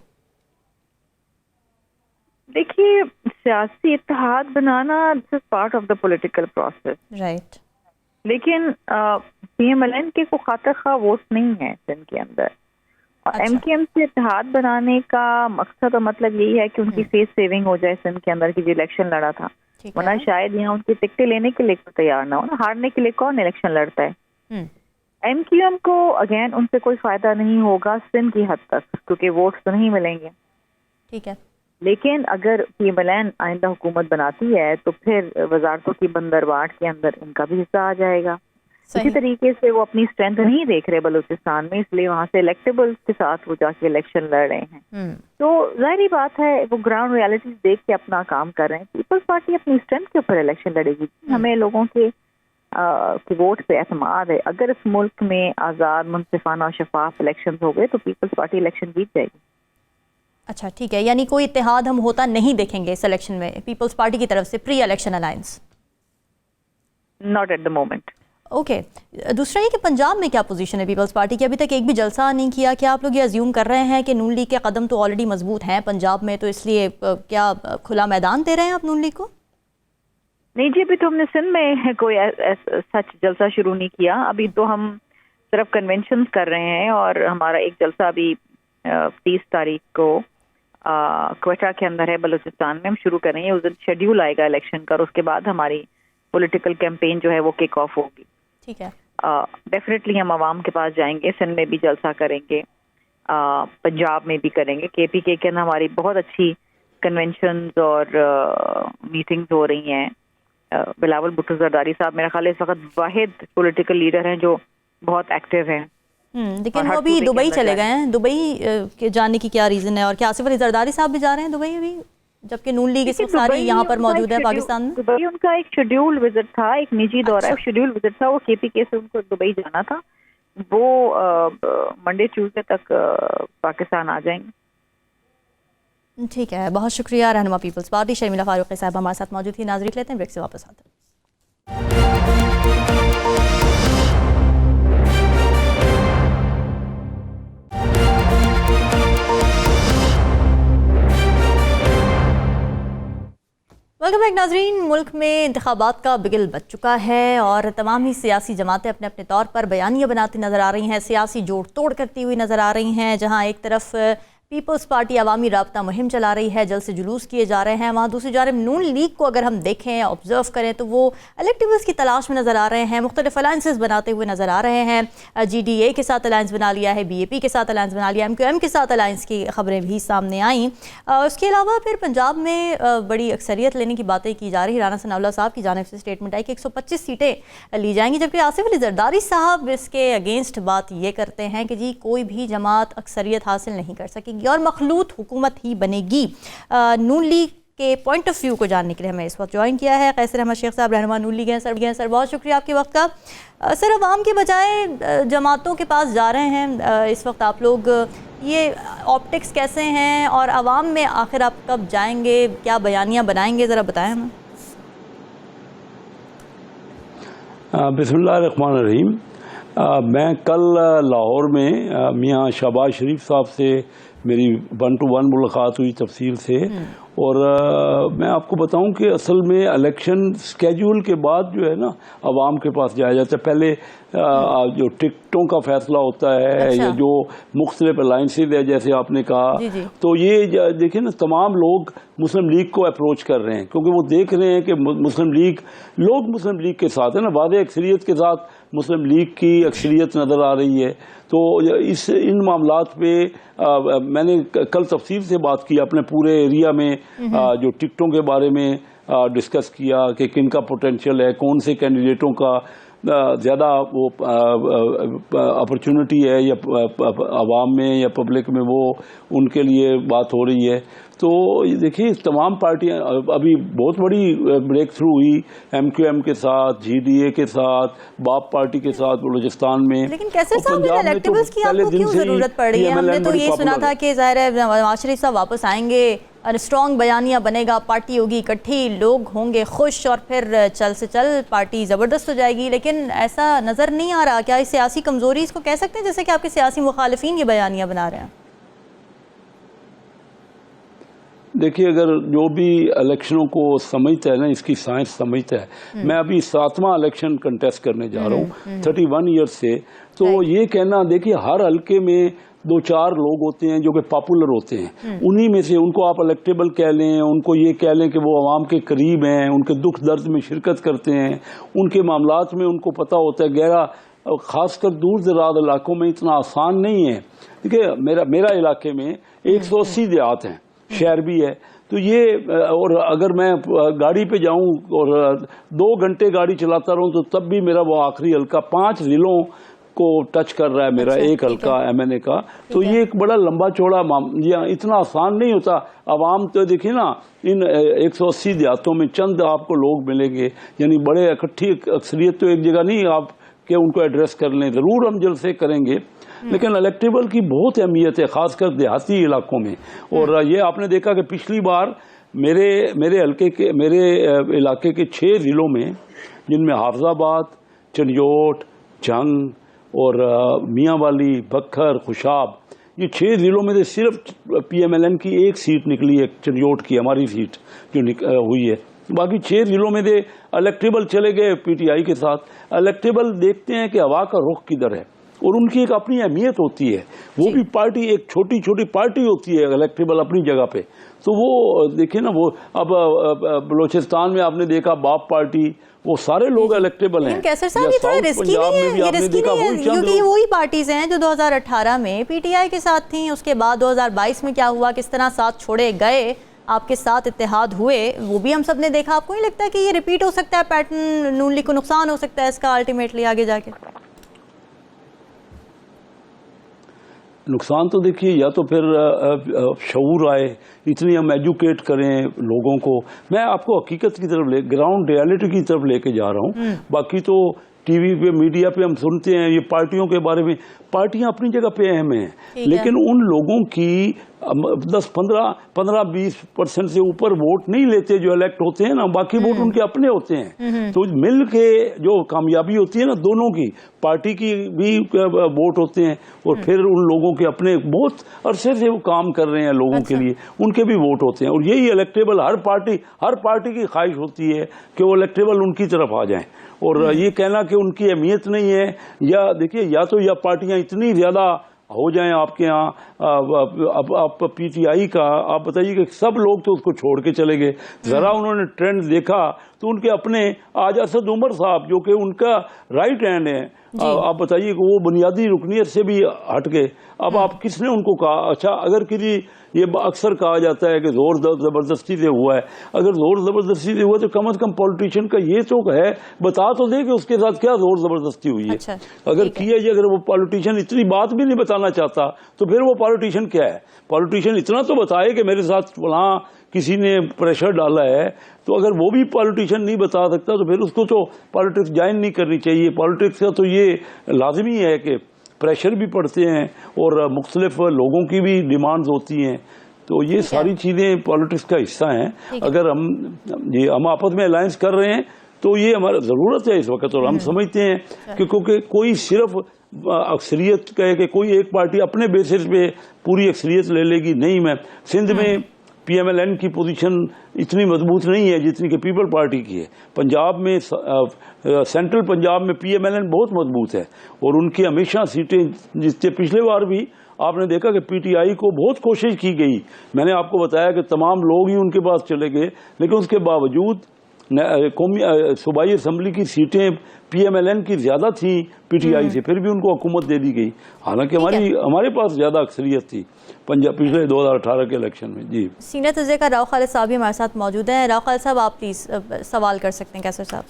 [SPEAKER 3] देखिए, सियासी इत्तेहाद बनाना this is part of the political process,
[SPEAKER 1] right,
[SPEAKER 3] लेकिन PMLN के को खातिर खा वोट नहीं है सिंध के अंदर, और
[SPEAKER 1] अच्छा।
[SPEAKER 3] MKM से इत्तेहाद बनाने का मकसद और मतलब यही है कि उनकी फेस सेविंग हो जाए सिंध के अंदर की जो इलेक्शन लड़ा था, वरना शायद यहाँ उनकी टिकटें लेने के लिए तैयार ना हो ना, हारने के लिए कौन इलेक्शन लड़ता है। MQM को अगेन उनसे कोई फायदा नहीं होगा सिंध की हद तक, क्योंकि वोट्स तो नहीं मिलेंगे।
[SPEAKER 1] ठीक है,
[SPEAKER 3] लेकिन अगर PMLN आइंदा हुकूमत बनाती है तो फिर वजारतों की बंदरबाट के अंदर इनका भी हिस्सा आ जाएगा। इसी तरीके से वो अपनी स्ट्रेंथ नहीं देख रहे बलूचिस्तान में, इसलिए वहाँ से इलेक्टेबल्स के साथ वो जाके इलेक्शन लड़ रहे हैं। तो जाहिर बात है वो ग्राउंड रियलिटीज देख के अपना काम कर रहे हैं। पीपल्स पार्टी अपनी स्ट्रेंथ के ऊपर इलेक्शन लड़ेगी। हमें लोगों के वोट पे एतमाद है। अगर इस मुल्क में आज़ाद, मुनसिफाना और शफाफ इलेक्शन हो गए तो पीपल्स पार्टी इलेक्शन जीत जाएगी।
[SPEAKER 1] अच्छा, ठीक है, यानी कोई इत्तेहाद हम होता नहीं देखेंगे इस इलेक्शन में पीपल्स पार्टी की तरफ से, pre election alliance?
[SPEAKER 3] Not at the moment.
[SPEAKER 1] Okay, दूसरा ये कि पंजाब में क्या पोजीशन है पीपल्स पार्टी की? अभी तक एक भी जलसा नहीं किया। क्या आप लोग ये अज्यूम कर रहे हैं कि नून लीग के कदम तो ऑलरेडी मजबूत हैं पंजाब में, तो इसलिए क्या खुला मैदान दे रहे हैं आप नून लीग को?
[SPEAKER 3] नहीं जी, अभी तो हमने सिंध में कोई सच जलसा शुरू नहीं किया। अभी तो हम सिर्फ कन्वेंशन कर रहे हैं, और हमारा एक जलसा अभी 30 तारीख को क्वेटा के अंदर है बलूचिस्तान में, हम शुरू करेंगे। उस दिन शेड्यूल आएगा इलेक्शन का, और उसके बाद हमारी पॉलिटिकल कैंपेन जो है वो किक ऑफ होगी।
[SPEAKER 1] ठीक है,
[SPEAKER 3] डेफिनेटली हम आवाम के पास जाएंगे, सिंध में भी जलसा करेंगे, पंजाब में भी करेंगे। KPK के अंदर हमारी बहुत अच्छी कन्वेंशंस और मीटिंग्स हो रही हैं। बिलावल भुट्टो जरदारी साहब मेरा ख्याल है इस वक्त वाहिद पॉलिटिकल लीडर हैं जो बहुत एक्टिव हैं।
[SPEAKER 1] लेकिन वो अभी दुबई चले गए हैं। दुबई के जाने की क्या रीज़न है? और क्या आसिफ अली जरदारी साहब भी जा रहे हैं दुबई अभी, जबकि नून लीग इस वक्त सारी यहाँ पर मौजूद है पाकिस्तान में?
[SPEAKER 3] दुबई उनका एक शेड्यूल विजिट था, एक निजी दौरा है, शेड्यूल विजिट था। वो KPK से उनको दुबई जाना था। वो मंडे ट्यूसडे तक पाकिस्तान आ जाएंगे।
[SPEAKER 1] ठीक है, बहुत शुक्रिया। रहनुमा पीपल्स पार्टी शर्मिला फारूकी साहब हमारे साथ मौजूद थी। नाज़रीन, लेते हैं ब्रेक से वापस आते हैं। वेलकम बैक नाजरीन। मुल्क में इंतखाबात का बिगल बच चुका है और तमाम ही सियासी जमातें अपने अपने तौर पर बयानियाँ बनाती नज़र आ रही हैं, सियासी जोड़ तोड़ करती हुई नज़र आ रही हैं। जहाँ एक तरफ पीपल्स पार्टी अवामी राब्ता मुहिम चला रही है, जल्द से जुलूस किए जा रहे हैं, वहाँ दूसरी जानब नून लीग को अगर हम देखें, ऑब्जर्व करें तो वो इलेक्टिवल्स की तलाश में नज़र आ रहे हैं, मुख्तलिफ अलायंसेस बनाते हुए नज़र आ रहे हैं। GDA के साथ अलायंस बना लिया है, BAP के साथ अलायंस बना लिया, MQM के साथ अलायंस की खबरें भी सामने आईं। उसके अलावा फिर पंजाब में बड़ी अक्सरियत लेने की बातें की जा रही। राना सनाउल्लाह साहब की जानिब से स्टेटमेंट आई कि 125 सीटें ली जाएंगी, जबकि आसिफ अली जरदारी साहब इसके अगेंस्ट बात ये करते हैं कि जी कोई भी जमात अक्सरियत हासिल नहीं कर सकेगी और मखलूत हुकूमत ही बनेगी। नून लीग के पॉइंट ऑफ व्यू को जानने के लिए हमें इस वक्त ज्वाइन किया है कैसर अहमद शेख साहब, रहनुमा नून लीग हैं। सर बहुत शुक्रिया आपके वक्त का। सर, अवाम के बजाय जमातों के पास जा रहे हैं इस वक्त आप लोग, ये ऑप्टिक्स कैसे हैं और अवाम में आखिर आप कब जाएंगे, क्या बयानियाँ बनाएंगे, ज़रा बताएं हमें।
[SPEAKER 4] बिस्मिल्लाहिर्रहमानिर्रहीम। मैं कल लाहौर में मियाँ शहबाज शरीफ साहब से मेरी 1-to-1 मुलाकात हुई तफसील से, और मैं आपको बताऊं कि असल में इलेक्शन स्केड्यूल के बाद जो है ना अवाम के पास जाया जाता है। पहले जो टिकटों का फैसला होता है,
[SPEAKER 1] अच्छा।
[SPEAKER 4] या जो मुख्तलिफ अलायंसेज है जैसे आपने कहा,
[SPEAKER 1] जी।
[SPEAKER 4] तो ये देखिए ना तमाम लोग मुस्लिम लीग को अप्रोच कर रहे हैं, क्योंकि वो देख रहे हैं कि मुस्लिम लीग के साथ है ना, वादे अक्सरियत के साथ मुस्लिम लीग की अक्सरियत नज़र आ रही है। तो इन मामलात पे मैंने कल तफसील से बात की अपने पूरे एरिया में, जो टिकटों के बारे में डिस्कस किया कि किन का पोटेंशियल है, कौन से कैंडिडेटों का ज़्यादा वो अपॉर्चुनिटी है या आवाम में या पब्लिक में, वो उनके लिए बात हो रही है। तो देखिए तमाम पार्टियां, अभी बहुत बड़ी ब्रेक थ्रू हुई MQM के साथ, GDA के साथ, बाप पार्टी के साथ बलूचिस्तान में।
[SPEAKER 1] लेकिन कैसर साहब, इन इलेक्टेबल्स की आपको क्यों जरूरत पड़ रही है? हमने तो ये सुना था कि ज़ाहिर है नवाज शरीफ साहब वापस आएंगे, स्ट्रॉन्ग बयानिया बनेगा, पार्टी होगी इकट्ठी, लोग होंगे खुश और फिर चल से चल पार्टी ज़बरदस्त हो जाएगी। लेकिन ऐसा नज़र नहीं आ रहा। क्या इस सियासी कमज़ोरी इसको कह सकते हैं, जैसे कि आपके सियासी मुखालिफिन ये बयानिया बना रहे हैं?
[SPEAKER 4] देखिए, अगर जो भी इलेक्शनों को समझता है ना, इसकी साइंस समझता है। मैं अभी 7वां इलेक्शन कंटेस्ट करने जा रहा हूँ 31 ईयर से। तो ये कहना, देखिए हर हल्के में 2-4 लोग होते हैं जो कि पॉपुलर होते हैं, उन्हीं में से उनको आप इलेक्टेबल कह लें, उनको ये कह लें कि वो आवाम के करीब हैं, उनके दुख दर्द में शिरकत करते हैं, उनके मामलात में उनको पता होता है। गहरा खासकर दूर दराज इलाकों में इतना आसान नहीं है। देखिए मेरा इलाके में 180 देहात हैं, शहर भी है। तो ये, और अगर मैं गाड़ी पे जाऊं और 2 घंटे गाड़ी चलाता रहूं तो तब भी मेरा वो आखिरी हल्का 5 जिलों को टच कर रहा है मेरा। अच्छा, एक हल्का MNA का। तो ये एक बड़ा लंबा चौड़ा इतना आसान नहीं होता। आवाम तो देखिए ना, इन 180 देहातों में चंद आपको लोग मिलेंगे, यानी बड़े इकट्ठी अक्सरियत तो एक जगह नहीं आप के उनको एड्रेस कर लें। ज़रूर हम जलसे करेंगे, लेकिन इलेक्टेबल की बहुत अहमियत है, खासकर देहाती इलाकों में। और ये आपने देखा कि पिछली बार मेरे हल्के के, मेरे इलाके के 6 ज़िलों में, जिनमें हाफजाबाद, चंडियोट, जंग और मियांवाली, बखर, खुशाब, ये 6 ज़िलों में से सिर्फ PMLN की एक सीट निकली है, चंडियोट की, हमारी सीट जो हुई है। बाकी 6 ज़िलों में से इलेक्टेबल चले गए PTI के साथ। इलेक्टेबल देखते हैं कि हवा का रुख किधर है, और उनकी एक अपनी अहमियत होती है। वो भी पार्टी एक छोटी छोटी पार्टी होती है इलेक्टेबल अपनी जगह पे। तो वो देखिए ना, वो अब बलूचिस्तान में आपने देखा बाप पार्टी, वो सारे लोग इलेक्टेबल हैं।
[SPEAKER 1] कैसर साहब, ये थोड़ा रिस्की नहीं है? ये रिस्की नहीं है क्योंकि वही पार्टीज हैं जो 2018 में PTI के साथ थी। उसके बाद 2022 में क्या हुआ, किस तरह साथ छोड़े गए, आपके साथ इत्तेहाद हुए, वो भी हम सब ने देखा। आपको नहीं लगता है कि ये रिपीट हो सकता है पैटर्न? नून लीग को नुकसान हो सकता है इसका अल्टीमेटली आगे जाके?
[SPEAKER 4] नुकसान तो देखिए, या तो फिर शऊर आए, इतनी हम एजुकेट करें लोगों को। मैं आपको हकीकत की तरफ ग्राउंड रियलिटी की तरफ लेके जा रहा हूँ। बाकी तो टीवी पे, मीडिया पे हम सुनते हैं ये पार्टियों के बारे में। पार्टियां अपनी जगह पे अहम हैं, लेकिन उन लोगों की 10-15-20% से ऊपर वोट नहीं लेते जो इलेक्ट होते हैं ना, बाकी वोट उनके अपने होते हैं। तो मिल के जो कामयाबी होती है ना दोनों की, पार्टी की भी वोट होते हैं और फिर उन लोगों के अपने बहुत अरसे से वो काम कर रहे हैं लोगों के लिए, उनके भी वोट होते हैं। और यही इलेक्टेबल हर पार्टी की ख्वाहिश होती है कि वो इलेक्टेबल उनकी तरफ आ जाएं। और ये कहना कि उनकी अहमियत नहीं है, या देखिए, या तो या पार्टियां इतनी ज्यादा हो जाएं आपके यहाँ, आप PTI का आप बताइए कि सब लोग तो उसको छोड़ के चले गए। जरा उन्होंने ट्रेंड देखा तो उनके अपने आज असद उमर साहब जो कि उनका राइट हैंड है, आप बताइए कि वो बुनियादी रुकनियत से भी हट गए। अब आप किसने उनको कहा? अच्छा, अगर किसी, ये अक्सर कहा जाता है कि जोर जबरदस्ती से हुआ है। अगर जोर जबरदस्ती से हुआ तो कम से कम पॉलिटिशियन का ये तो है, बता तो दे कि उसके साथ क्या जोर जबरदस्ती हुई है। अच्छा, अगर किया जाए, अगर वो पॉलिटिशियन इतनी बात भी नहीं बताना चाहता तो फिर वो पॉलिटिशियन क्या है? पॉलिटिशियन इतना तो बताए कि मेरे साथ वहाँ किसी ने प्रेशर डाला है। तो अगर वो भी पॉलिटिशियन नहीं बता सकता तो फिर उसको तो पॉलिटिक्स ज्वाइन नहीं करनी चाहिए। पॉलिटिक्स का तो ये लाजमी है कि प्रेशर भी पड़ते हैं और मुख्तलिफ लोगों की भी डिमांड्स होती हैं। तो ये सारी चीज़ें पॉलिटिक्स का हिस्सा हैं। अगर हम आपस में अलायंस कर रहे हैं तो ये हमारा ज़रूरत है इस वक्त। और हम समझते हैं कि क्योंकि कोई सिर्फ अक्सरियत कहे कि कोई एक पार्टी अपने बेसिस पे पूरी अक्सरियत ले लेगी, नहीं। मैं सिंध में PMLN की पोजीशन इतनी मजबूत नहीं है जितनी कि पीपल पार्टी की है। पंजाब में, सेंट्रल पंजाब में PMLN बहुत मजबूत है और उनकी हमेशा सीटें जिससे पिछले बार भी आपने देखा कि PTI को बहुत कोशिश की गई। मैंने आपको बताया कि तमाम लोग ही उनके पास चले गए, लेकिन उसके बावजूद सूबाई असम्बली की सीटें PMLN की ज़्यादा थी PTI से, फिर भी उनको हुकूमत दे दी गई। हालांकि हमारे पास ज़्यादा अक्सरियत थी पंजाब पिछले 2018 के इलेक्शन में। जी, सीनियर
[SPEAKER 1] तज़किया राव खालिद साहब भी हमारे साथ मौजूद हैं। राव खालिद साहब, आप प्लीज़ सवाल कर सकते हैं कैसर साहब।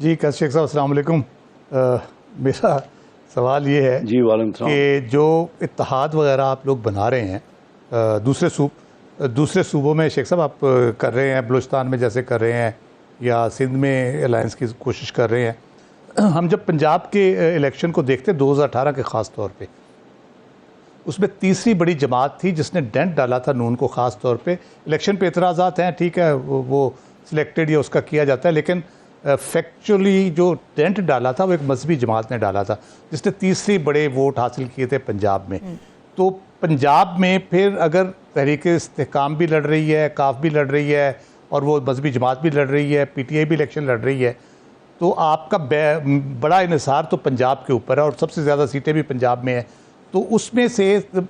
[SPEAKER 2] जी शेख साहब अस्सलाम वालेकुम। मेरा सवाल ये है
[SPEAKER 4] जी वालेकुम सलाम।
[SPEAKER 2] कि जो इत्तेहाद वगैरह आप लोग बना रहे हैं दूसरे सूबों में शेख साहब आप कर रहे हैं, बलूचिस्तान में जैसे कर रहे हैं या सिंध में अलायंस की कोशिश कर रहे हैं, हम जब पंजाब के इलेक्शन को देखते 2018 के ख़ास तौर पे, उसमें तीसरी बड़ी जमात थी जिसने डेंट डाला था नून को। ख़ास तौर पे इलेक्शन पे एतराज़ात हैं, ठीक है, वो सिलेक्टेड या उसका किया जाता है, लेकिन फैक्चुअली जो डेंट डाला था वो एक मजहबी जमात ने डाला था जिसने तीसरी बड़े वोट हासिल किए थे पंजाब में। तो पंजाब में फिर अगर तहरीक इस्तेहकाम भी लड़ रही है, काफ भी लड़ रही है और वो मजहबी जमात भी लड़ रही है, PTI भी इलेक्शन लड़ रही है, तो आपका बड़ा इन्हिसार तो पंजाब के ऊपर है और सबसे ज़्यादा सीटें भी पंजाब में है। तो उसमें से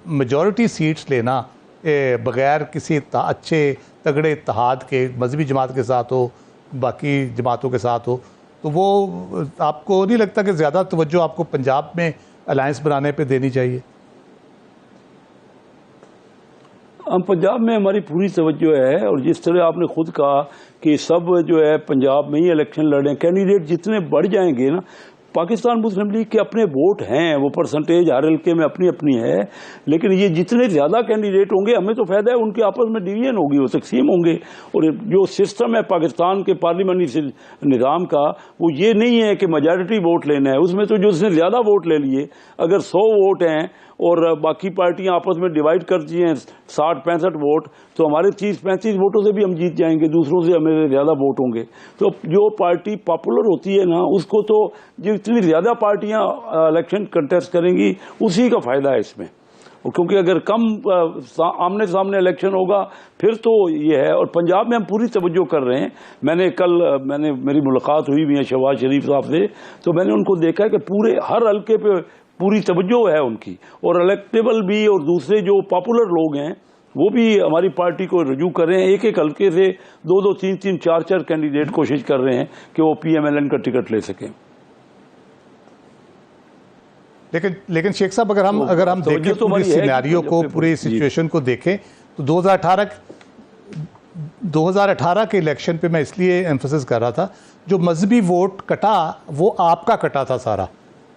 [SPEAKER 2] मेजॉरिटी सीट्स लेना बग़ैर किसी अच्छे तगड़े इत्तेहाद के, मजहबी जमात के साथ हो, बाकी जमातों के साथ हो, तो वो आपको नहीं लगता कि ज़्यादा तवज्जो आपको पंजाब में अलायंस बनाने पे देनी चाहिए?
[SPEAKER 4] हम पंजाब में हमारी पूरी तवज्जो है, और जिस तरह आपने खुद कहा कि सब जो है पंजाब में ही इलेक्शन लड़ें, कैंडिडेट जितने बढ़ जाएंगे ना, पाकिस्तान मुस्लिम लीग के अपने वोट हैं, वो परसेंटेज हर हल्के में अपनी अपनी है, लेकिन ये जितने ज़्यादा कैंडिडेट होंगे हमें तो फ़ायदा है, उनके आपस में डिवीजन होगी, वो तकसीम होंगे। और जो सिस्टम है पाकिस्तान के पार्लियामेंट्री निज़ाम का, वो ये नहीं है कि मेजॉरिटी वोट लेना है, उसमें तो जो उसने ज़्यादा वोट ले लिए, अगर 100 वोट हैं और बाकी पार्टियां आपस में डिवाइड करती हैं 60-65 वोट, तो हमारे 30-35 वोटों से भी हम जीत जाएंगे, दूसरों से हमें ज़्यादा वोट होंगे। तो जो पार्टी पॉपुलर होती है ना, उसको तो जितनी ज़्यादा पार्टियां इलेक्शन कंटेस्ट करेंगी उसी का फ़ायदा है इसमें, क्योंकि अगर कम आमने सामने इलेक्शन होगा फिर तो ये है। और पंजाब में हम पूरी तवज्जो कर रहे हैं। मेरी मुलाकात हुई मियां शहबाज शरीफ साहब से, तो मैंने उनको देखा कि पूरे हर हल्के पे पूरी तवज्जो है उनकी, और इलेक्टेबल भी और दूसरे जो पॉपुलर लोग हैं वो भी हमारी पार्टी को रजू कर रहे हैं। एक एक हल्के से 2-2, 3-3, 4-4 कैंडिडेट कोशिश कर रहे हैं कि वो PMLN का टिकट ले सकें।
[SPEAKER 2] लेकिन शेख साहब अगर हम देखें पूरी सिनेरियो को, पूरी सिचुएशन को देखें, तो 2018 के इलेक्शन पे मैं इसलिए एम्फसिस कर रहा था, जो मजहबी वोट कटा वो आपका कटा था सारा,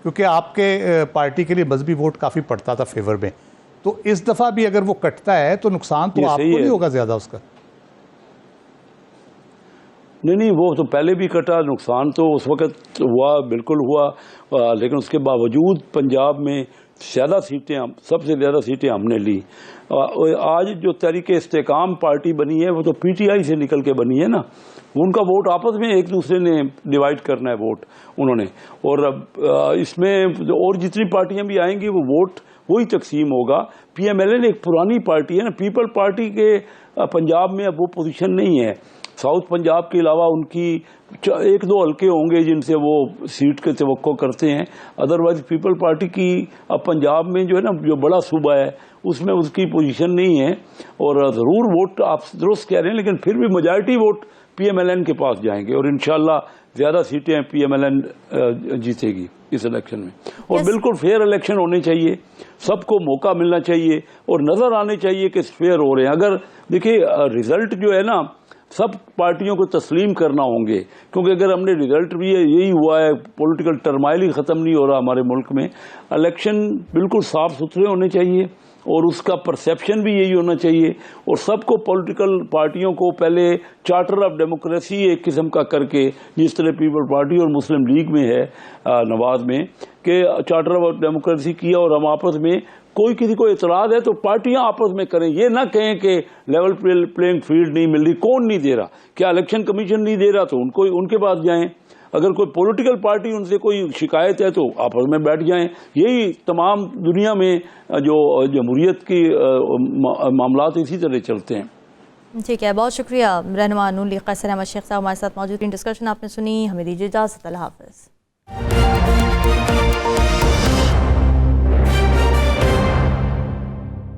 [SPEAKER 2] क्योंकि आपके पार्टी के लिए मजहबी वोट काफ़ी पड़ता था फेवर में। तो इस दफ़ा भी अगर वो कटता है तो नुकसान तो आपको नहीं होगा ज़्यादा उसका?
[SPEAKER 4] नहीं, वो तो पहले भी कटा, नुकसान तो उस वक़्त हुआ, बिल्कुल हुआ, लेकिन उसके बावजूद पंजाब में सबसे ज़्यादा सीटें हमने ली। आज जो तहरीक इस्तेहकाम पार्टी बनी है वो तो PTI से निकल के बनी है ना, उनका वोट आपस में एक दूसरे ने डिवाइड करना है वोट उन्होंने, और इसमें और जितनी पार्टियां भी आएंगी वो वोट वही तकसीम होगा। PMLN एक पुरानी पार्टी है ना, पीपल पार्टी के पंजाब में अब वो पोजीशन नहीं है। साउथ पंजाब के अलावा उनकी 1-2 हल्के होंगे जिनसे वो सीट के तवक्को करते हैं, अदरवाइज पीपल पार्टी की अब पंजाब में जो है ना, जो बड़ा सूबा है उसमें उसकी पोजीशन नहीं है। और ज़रूर वोट आप दुरुस्त कह रहे हैं, लेकिन फिर भी मेजॉरिटी वोट PMLN के पास जाएंगे और इंशाल्लाह ज़्यादा सीटें PMLN जीतेगी इस इलेक्शन में। और बिल्कुल फेयर इलेक्शन होने चाहिए, सबको मौका मिलना चाहिए और नज़र आने चाहिए कि फेयर हो रहे हैं। अगर देखिए रिज़ल्ट जो है ना, सब पार्टियों को तस्लीम करना होंगे, क्योंकि अगर हमने रिजल्ट भी यही हुआ है, पॉलिटिकल टर्माइल ही ख़त्म नहीं हो रहा हमारे मुल्क में। इलेक्शन बिल्कुल साफ़ सुथरे होने चाहिए और उसका परसेप्शन भी यही होना चाहिए, और सबको पॉलिटिकल पार्टियों को पहले चार्टर ऑफ डेमोक्रेसी एक किस्म का करके, जिस तरह पीपल पार्टी और मुस्लिम लीग में है नवाज में, कि चार्टर ऑफ डेमोक्रेसी किया और हम आपस में कोई किसी को इतराज़ है तो पार्टियां आपस में करें, ये ना कहें कि लेवल प्लेइंग फील्ड नहीं मिल रही। कौन नहीं दे रहा? क्या इलेक्शन कमीशन नहीं दे रहा? तो उनके पास जाएं। अगर कोई पॉलिटिकल पार्टी उनसे कोई शिकायत है तो आपस में बैठ जाएं। यही तमाम दुनिया में जो जमहूरियत की मामलात इसी तरह चलते हैं।
[SPEAKER 1] ठीक है, बहुत शुक्रिया रहनुमा नून लीग कैसर अहमद शेख साहब हमारे साथ मौजूद। डिस्कशन आपने सुनी, हमें दीजिए इजाज़त। अल्लाह हाफ़िज़।